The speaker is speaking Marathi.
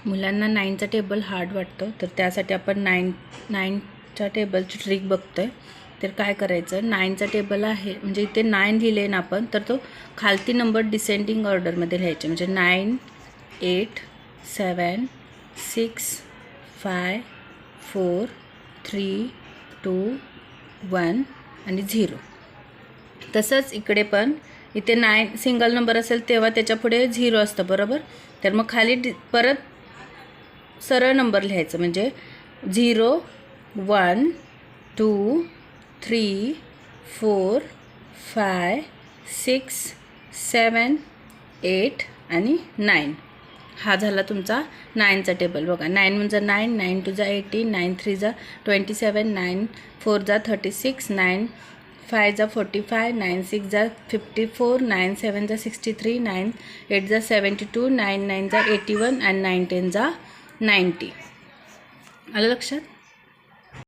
मुलांना 9चा टेबल हार्ड वाटतो, तर त्यासाठी आपण नाईनच्या टेबलची ट्रिक बघतोय. तर काय करायचं, 9चा टेबल आहे म्हणजे इथे 9 लिहिले ना आपण, तर तो खालती नंबर डिसेंडिंग ऑर्डरमध्ये लिहायचे. म्हणजे 9 8 7 6 5 4 3 2 1 आणि 0. तसंच इकडे पण इथे 9 सिंगल नंबर असेल तेव्हा त्याच्यापुढे 0 असतं, बरोबर. तर मग खाली परत सरळ नंबर लिहायचं. म्हणजे 0 1 2 3 4 5 6 7 8 आणि 9. हा झाला तुमचा 9चा टेबल. बघा, 9 म्हणजे 9, 9 2 जा 18, 9 3 जा 27, 9 4 जा 36, 9 5 जा 45, 9 6 जा 54, 9 7 जा 63, 9 8 जा 72, 9 9 जा 81 आणि 9 10 जा 90. आलं लक्षात.